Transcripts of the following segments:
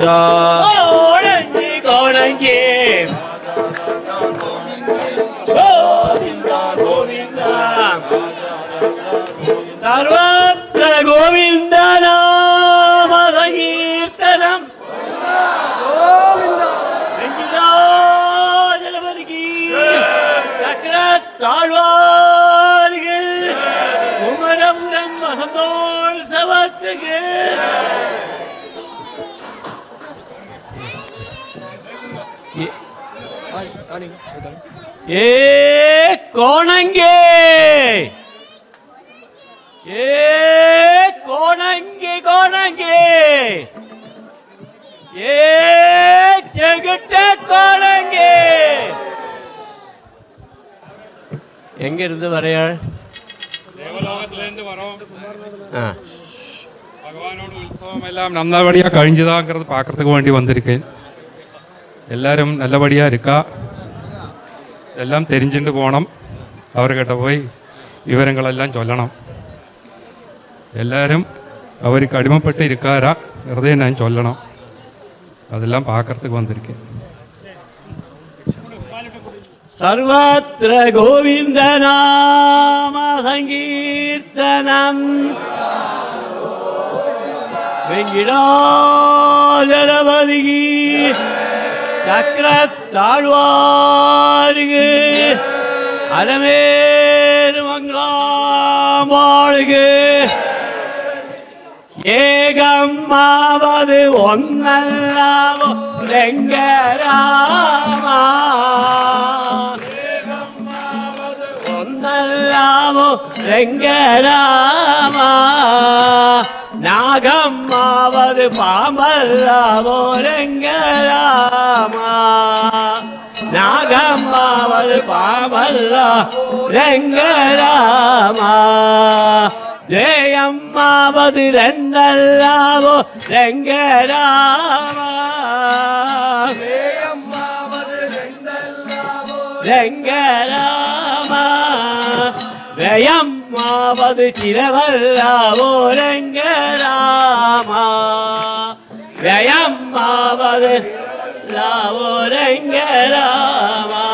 ராஜா கோணங்கி கோணங்கி கோவிந்தா கோவிந்தா சர்வத்ர கோவிந்த நாம சங்கீர்த்தனம் வெங்கடாஜலபதிக்கு சக்கரத்தாழ்வாருக்கு குமரபுரம் வசந்தோத்சவத்துக்கு ஏ கோணங்கே ஏ கோணங்கி கோணங்கி ஏ ஜெகட்ட கோணங்கி எங்க இருந்து வரையாள் தேவலோகத்திலேருந்து வரோம். பகவானோட உற்சவம் எல்லாம் நல்லபடியா கழிஞ்சுதாங்கிறது பார்க்கறதுக்கு வேண்டி வந்திருக்கேன். எல்லாரும் நல்லபடியா இருக்கா எல்லாம் தெரிஞ்சுட்டு போகணும். அவர்கிட்ட போய் விவரங்களெல்லாம் சொல்லணும். எல்லாரும் அவருக்கு அடிமைப்பட்டு இருக்காரா வெறுതെ நான் சொல்லணும். அதெல்லாம் பார்க்கறதுக்கு வந்திருக்கேன். சர்வத்ர கோவிந்த நாம சங்கீர்த்தனம் வெங்கடாஜலபதிக்கு சக்கரத்தாழ்வாருக்கு அலமேறு மங்களாம்பாளுக்கு ஏகம்மாவது ஒன்னல்லாமோ ரெங்கராமா ஒன்னல்லாமோ ரெங்கராமா நாகம்மாவது பாம்பல்லாமோ ரெங்கராமா நாகம்மாவது பாம்பல்லா ரெங்கராமா ஜெயம்மாவது ரெண்டல்லாவோ ரெங்கராமா ஜெயம்மாவது ரெண்டல்லாவோ ரெங்கராமா ஜெயம்மாவது சிரவல்லாவோ ரெங்கராமா ஜெயம்மாவது லாவோ ரெங்கராமா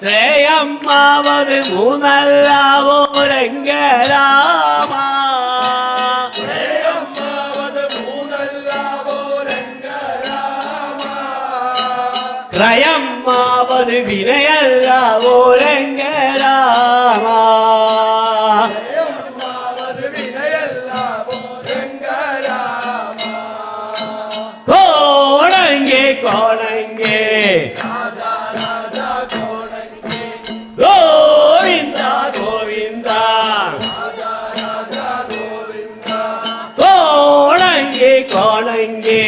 திரேயம்மாவது மூனல்லாவோ ரெங்கராமா திரேயம்மாவது மூனல்லாவோ ரெங்கராமா திரயம்மாவது வினயல்லாவோ ரெங்கராமா திரயம்மாவது வினயல்லாவோ ரெங்கராமா கோணங்கே கோணங்கே கோணங்கே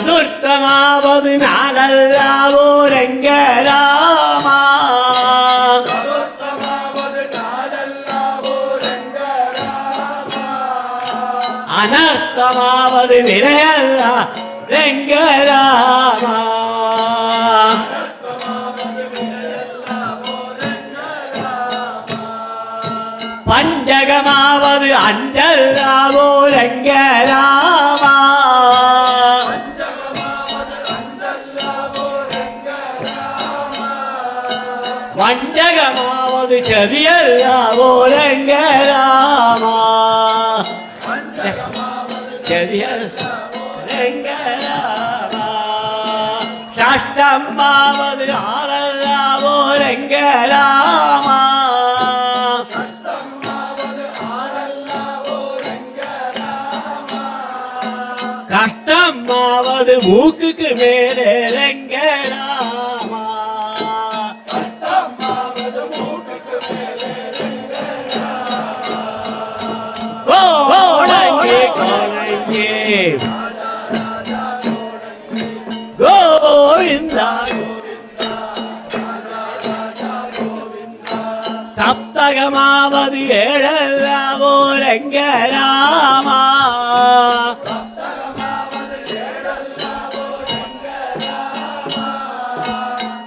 சதுர்த்தமாவது நாளல்லாவோ ரெங்கராமா அனர்த்தமாவது வினையல்லா ரெங்கராமா பஞ்சகமாவது அஞ்சல்லாவோ ரெங்கராமா பஞ்சகமாவது சதியல்லாவோ ரெங்கராமா சதியல் ரெங்கராமா ஷஷ்டம்மாவது ஆறல்லாவோ ரெங்கராமா கஷ்டம்மாவது மூக்குக்கு மேலே ரெங்கராமா கஷ்டம்மாவது மூக்குக்கு மேலே ரெங்கராமா கோணங்கே கோணங்கே கோவிந்தா சப்தகமாவது ஏழல்லாவோ ரெங்கராமா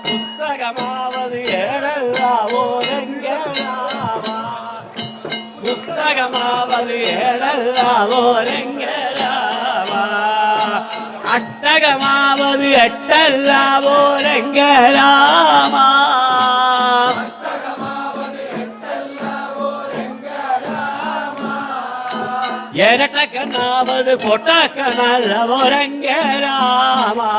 புஸ்தகமாவது ஏழல்லாவோ ஓரங்கராமா அட்டகமாவது எட்டல்லாவோ ரங்கராமா ಎರಟಕನಾவது பொட்டக்கனல்லவோ ரங்கராமா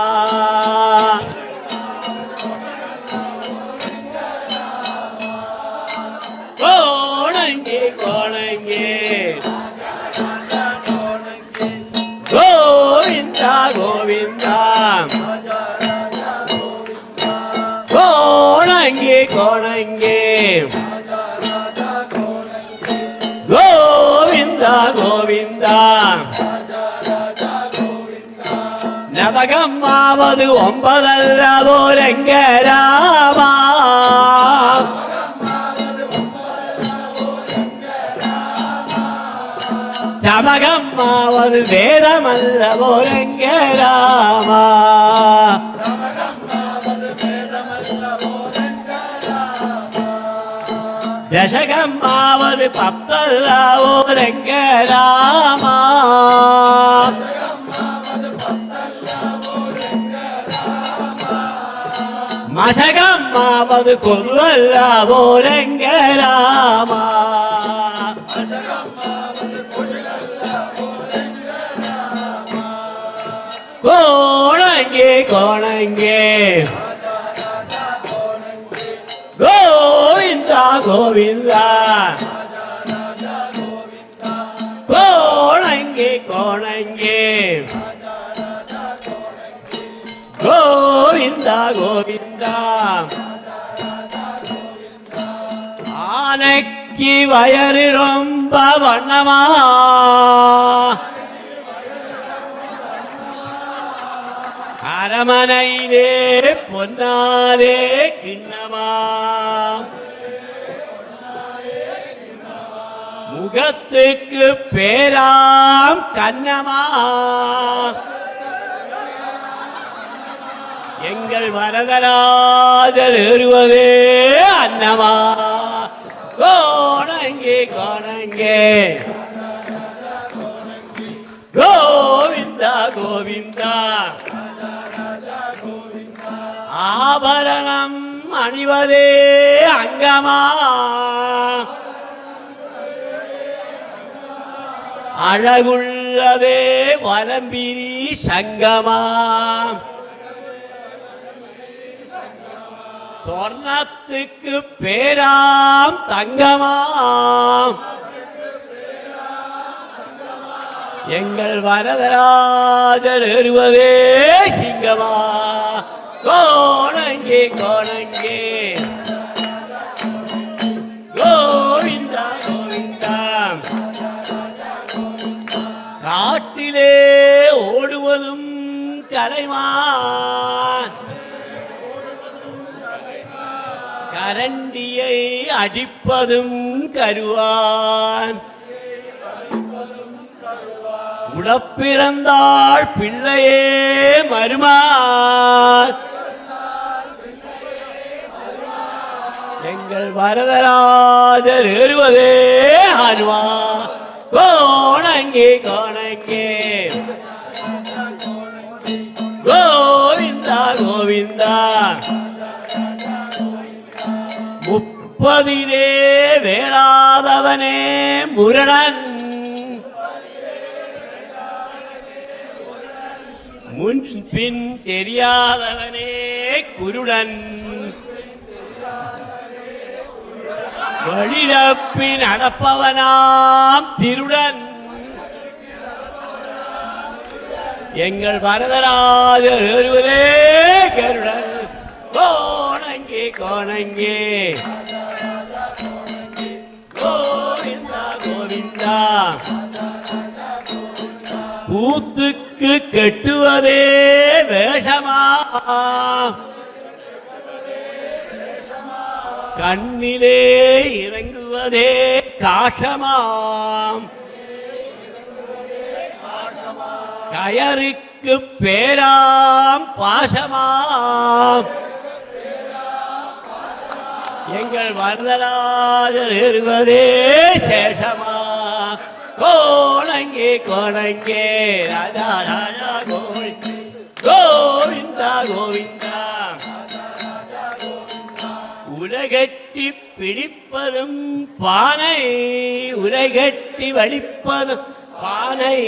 கோணங்கி கோணங்கி கோவிந்தா கோவிந்தா கோணங்கி கோணங்கி கோவிந்தா கோவிந்தா நவகம்மாவது ஒன்பதல்லவோ ரங்கராமா சமகம்மாவது வேதமல்லவோ ரங்கராமா தசகம்மாவது பத்தல்லவோ ரங்கராமா மசகம்மாவது கொல்லவோ ரங்கராமா கோணங்கே கோணங்கே கோவிந்தா கோவிந்தா கோணங்கே கோணங்கே கோவிந்தா கோவிந்தா ஆனைக்கு வயறு ரொம்ப வண்ணமா அரமனையிலே பொன்னாரே கிண்ணமா முகத்துக்கு பேராம் கண்ணமா எங்கள் வரதராஜர் ஏறுவதே அன்னமா கோணங்கே கோணங்கே கோவிந்தா கோவிந்தா ஆபரணம் அணிவதே அங்கமா அழகுள்ளதே வரம்பிரி சங்கமா சொர்ணத்துக்கு பேராம் தங்கமா எங்கள் வரதராஜர் ஏறுவதே சிங்கமா கோணங்கே கோணங்கே கோவிந்தா கோவிந்தா காட்டிலே ஓடுவதும் கலைமான் கரண்டியை அடிப்பதும் கருவான் உடப்பிறந்தாள் பிள்ளையே மருமான் எங்கள் வரதராஜர் ஏறுவதே ஹனுமா கோணங்கே கோணங்கே கோவிந்தா கோவிந்தா முப்பதிலே வேளாதவனே முரணன் முன்பின் தெரியாதவனே குருடன் வழிதப்பி நடப்பவனாம் திருடன் எங்கள் வரதராஜர் ஏறுவதே கருடன் கோணங்கே கோணங்கே கோவிந்தா கோவிந்தா கூத்துக்கு கெட்டுவதே வேஷமா கண்ணிலே இறங்குவதே காஷமாம் கயருக்கு பேராம் பாசமாம் எங்கள் வரதராஜர் ஏறுவதே சேஷமா கோணங்கே கோணங்கே ராஜா ராஜா கோவிந்தா கோவிந்தா உலகட்டி பிடிப்பதும் பானை உலகட்டி வடிப்பதும் பானை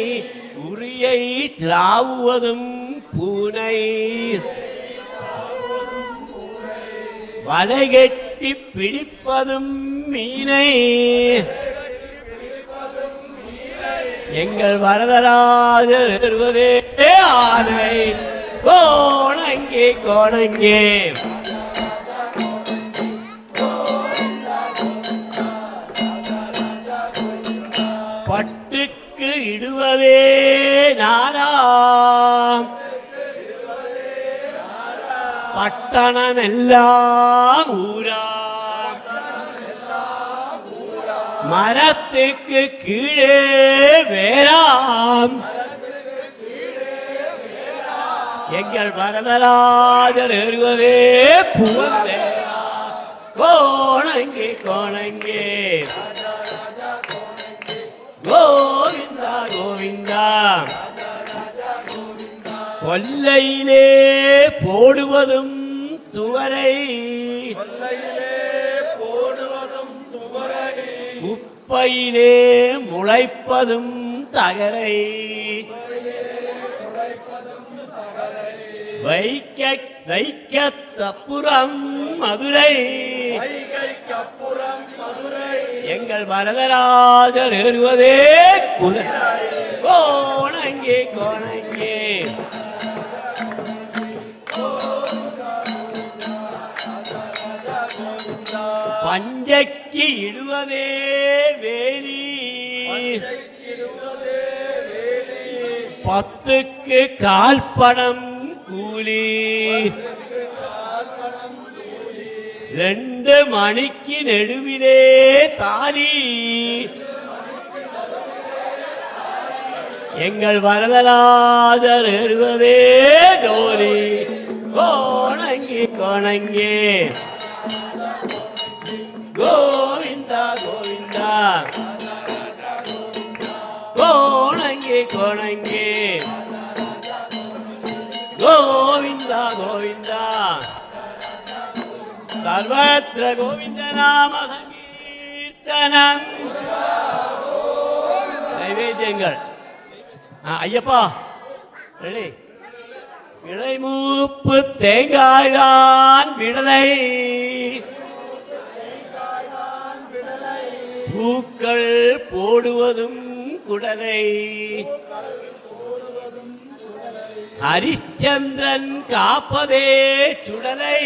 உரியை திராவுவதும் பூனை வலைகட்டி பிடிப்பதும் மீனை எங்கள் வரதராஜர் வருவதே ஆனை கோணங்கே கோணங்கே பட்டுக்கு இடுவதே நாராம் பட்டணம் எல்லாம் ஊரா மரத்துக்கு கீழே வேறாம் எங்கள் வரதராஜர் ஏறுவதே புவந்தேரா கோணங்கே கோணங்கே கோவிந்தா கோவிந்தா கொல்லையிலே போடுவதும் துவரை குப்பையிலே முளைப்பதும் தகரை வைக்க வைக்க தப்புறம் மதுரை எங்கள் வரதராஜர் ஏறுவதே குதிரை கோணங்கே கோணங்கே பஞ்சைக்கு இடுவதே வேலி பத்துக்கு கால்பணம் கூலி 2 மணிக்கு நெடுவிலே தாலி எங்கள் வரதராஜர் ஏறுவதே டோலி கோணங்கே கோணங்கே கோவிந்தா கோவிந்தா கோணங்கே கோணங்கே கோவிந்தா கோவிந்தா சர்வத்திர கோவிந்த நாம சங்கீர்த்தனம் நைவேத்தியங்கள் ஐயப்பா ரெடி இளைமூப்பு தேங்காய்தான் விடலை பூக்கள் போடுவதும் குடலை ஹரிச்சந்திரன் காப்பதே சுடலை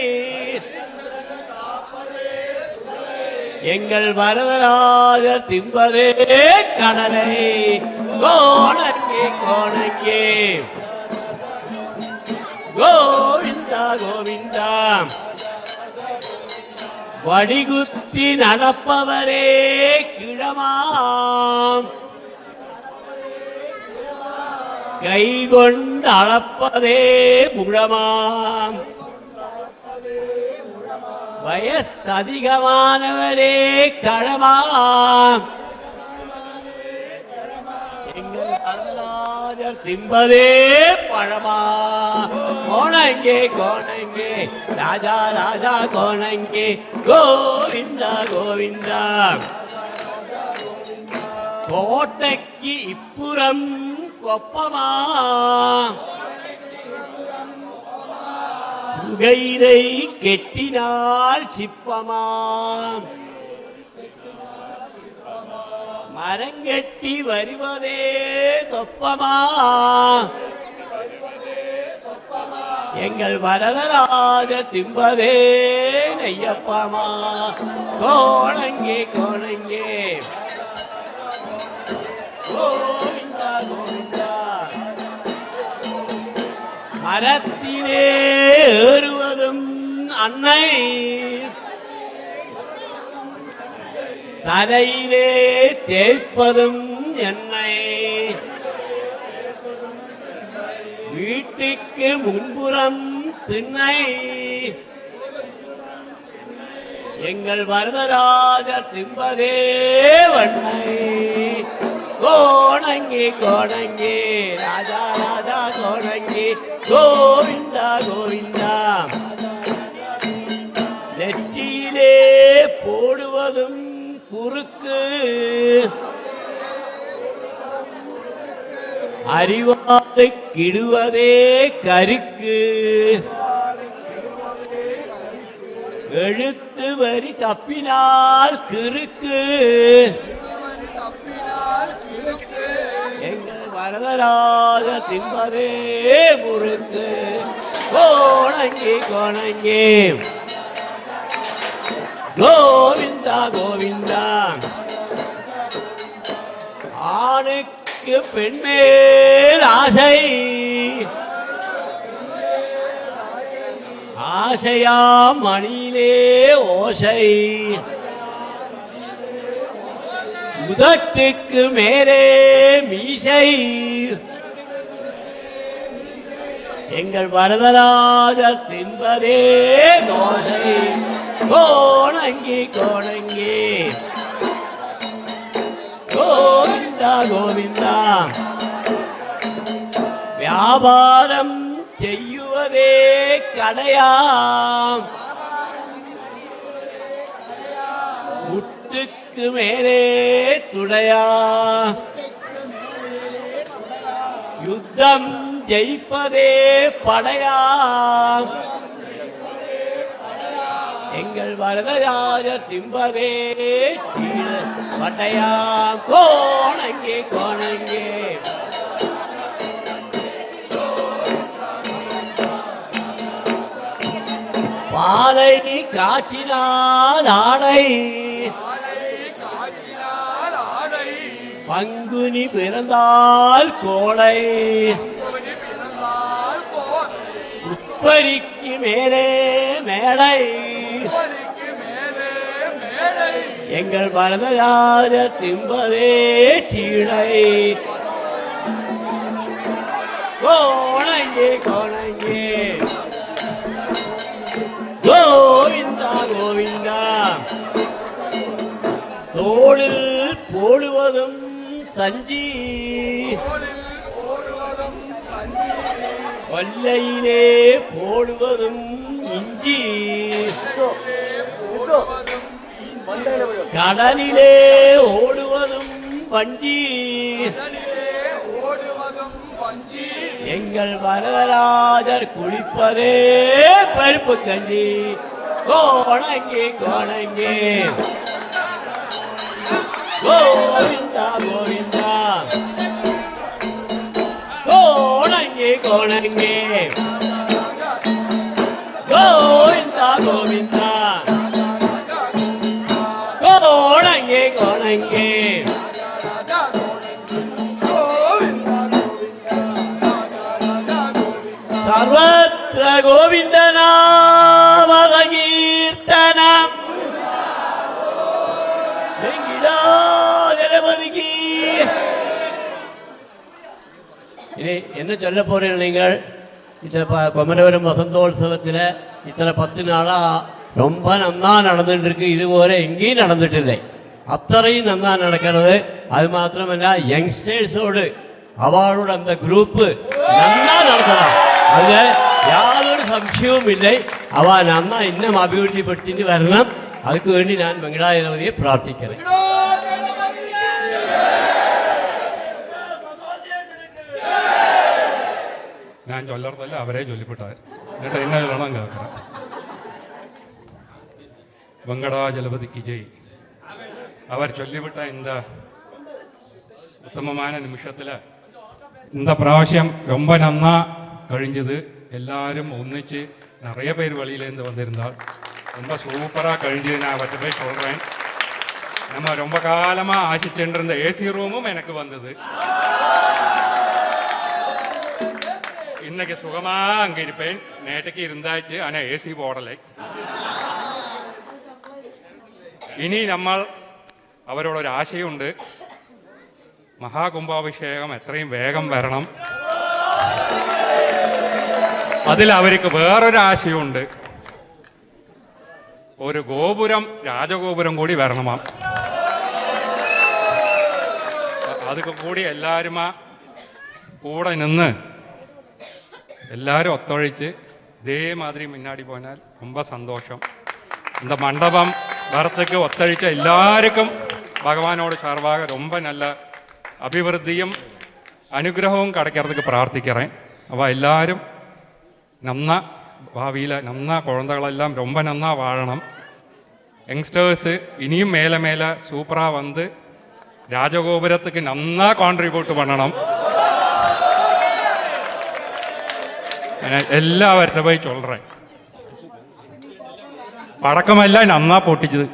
எங்கள் வரதராஜர் திம்பதே கடலை கோணங்கே கோணங்கே கோவிந்தா கோவிந்தா வடிகுத்தி நடப்பவரே கிழமாம் கை கொண்டு அளப்பதே முழமாம் வயசதிகமானவரே கழமாம் எங்கள் வரதராஜர் திம்பதே பழமா கோணங்கே கோணங்கே ராஜா ராஜா கோணங்கே கோவிந்தா கோவிந்தா கோட்டைக்கு இப்புறம் கொப்பமா புகையிலை கெட்டினால் சிப்பமா மரங்கெட்டி வருவதே சொப்பமா எங்கள் வரதராஜ திம்பதே நெய்யப்பமா கோணங்கே கோணங்கே கோவிந்தா கோவிந்தா மரத்திலே ஏறுவதும் அன்னை தரையிலே தேய்ப்பதும் எண்ணெய் வீட்டுக்கு முன்புறம் திண்ணை எங்கள் வரதராஜர் திம்பதே வண்ணை கோணங்கி கோணங்கி ராஜா ராஜா கோணங்கி கோவிந்தா கோவிந்தா நெற்றியிலே போடுவதும் குறுக்கு அறிவாறு கிடுவதே கருக்கு எழுத்து வரி தப்பினால் கிறுக்கு எங்கள் வரதராக தின்பதே முறுக்கு கோணங்கி கோணங்கி கோவிந்தா கோவிந்தா ஆணுக்கு பெண்மேல் ஆசை ஆசையா மணியிலே ஓசை முதட்டுக்கு மேலே மீசை எங்கள் வரதராஜர் தின்பதே தோசை கோணங்கி கோணங்கி கோவிந்தா கோவிந்தா வியாபாரம் செய்யுவதே கடையாம் முட்டுக்கு மேலே துடையா யுத்தம் ஜெயிப்பதே படையாம் எங்கள் வரதராஜர் திம்பதே சீர படையாம் கோணங்கி கோணங்கி பாலை காய்ச்சினால் ஆடை பங்குனி பிறந்தால் கோடை உப்பரிக்கு மேலே மேடை எங்கள் வரதராஜ திம்பதே சீடை கோணங்கி கோணங்கி கோவிந்தா கோவிந்தா தோளில் போடுவதும் சஞ்சி கொல்லையிலே போடுவதும் இஞ்சி கடலிலே ஓடுவதும் வஞ்சி எங்கள் வரதராஜர் குளிப்பதே பருப்பு கஞ்சி கோணங்கி கோணங்கி கோவிந்தா கோவிந்தா கோணங்கி கோணங்கி கோவிந்தா கோவிந்தா கோணங்கி கோணங்கி சர்வத்ர கோவிந்த நாம கீர்த்தனம் கணபதிக்கு. இனி என்ன சொல்ல போறீர்கள் நீங்கள்? இந்த குமரவரம் வசந்தோத்சவத்தில் இத்தனை 10 நாளாக ரொம்ப நன்னா நடந்துட்டு இருக்கு. இதுவரை எங்கேயும் நடந்துட்டு இல்லை. அத்தனையும் நன்னா நடக்கிறது. அது மாத்திரமல்ல, யங்ஸ்டர்ஸோடு அவளோட அந்த குரூப்பு நன்னா நடத்தலாம். அதில் யாதொரு சம்சயமும் இல்லை. அவள் நன்னா இன்னும் அபிவிருத்திப்படுத்திட்டு வரணும். அதுக்கு வேண்டி நான் வெங்கடாஜலபதியை பிரார்த்திக்கிறேன். ഞാൻ ചൊല്ലർത്തല്ല, അവരെ ചൊല്ലിപ്പെട്ടാർ. എന്നിട്ട് എന്നെ ചൊല്ലണം കേൾക്കണം. வெங்கடாஜலபதிக்கு ஜெய். அவர் சொல்லிவிட்ட இந்த உத்தமமான நிமிஷத்தில் இந்த பிராവശ്யம் ரொம்ப நன்னா கழிஞ்சது. எல்லாரும் ஒன்றிச்சு நிறைய பேர் வழியிலேருந்து வந்திருந்தால் ரொம்ப சூப்பராக கழிஞ்சது. நான் அவற்றை போய் சொல்கிறேன். நம்ம ரொம்ப காலமாக ஆசிச்சுட்டு இருந்த ஏசி ரூமும் எனக்கு வந்தது. இன்னைக்கு சுகமாக அங்கே இருப்பேன். நேற்றுக்கு இருந்தாச்சு, ஆனால் ஏசி போடலை. ഇനി നമ്മൾ അവരോടൊരു ആശയമുണ്ട്. മഹാകുംഭാഭിഷേകം എത്രയും വേഗം വരണം. അതിൽ അവർക്ക് വേറൊരു ആശയമുണ്ട്. ഒരു ഗോപുരം, രാജഗോപുരം കൂടി വരണമാം. அதுக்கு கூடி எல்லாருமா கூட நின்று எல்லாரும் ஒத்துழைச்சு இதே மாதிரி முன்னாடி போனால் ரொம்ப சந்தோஷம். இந்த மண்டபம் வரத்துக்கு ஒத்துழைச்ச எல்லாருக்கும் பகவானோட சார்பாக ரொம்ப நல்ல அபிவிருத்தியும் அனுகிரகവും கிடைக்கிறதுக்கு பிரார்த்திக்கிறேன். അപ്പോൾ എല്ലാവരും നന്നാ ഭാവിയിൽ നന്നാ കുഴന്തകളെല്ലാം ரொம்ப നന്നാ വാഴണം. യങ്സ്റ്റേഴ്സ് ഇനിയും മേലെ മേലെ സൂപ്പറാ വന്ന് രാജഗോപുരத்துக்கு നന്നാ കോൺട്രിബ്യൂട്ട് பண்ணணும். എല്ലാവരുടെ പോയി சொல்றேன். പടക്കമെല്ലാം നന്നാ പൊട്ടിച്ചത്.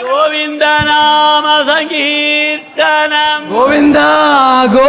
ഗോവിന്ദ നാമ സങ്കീർത്തനം ഗോവിന്ദ ഗോ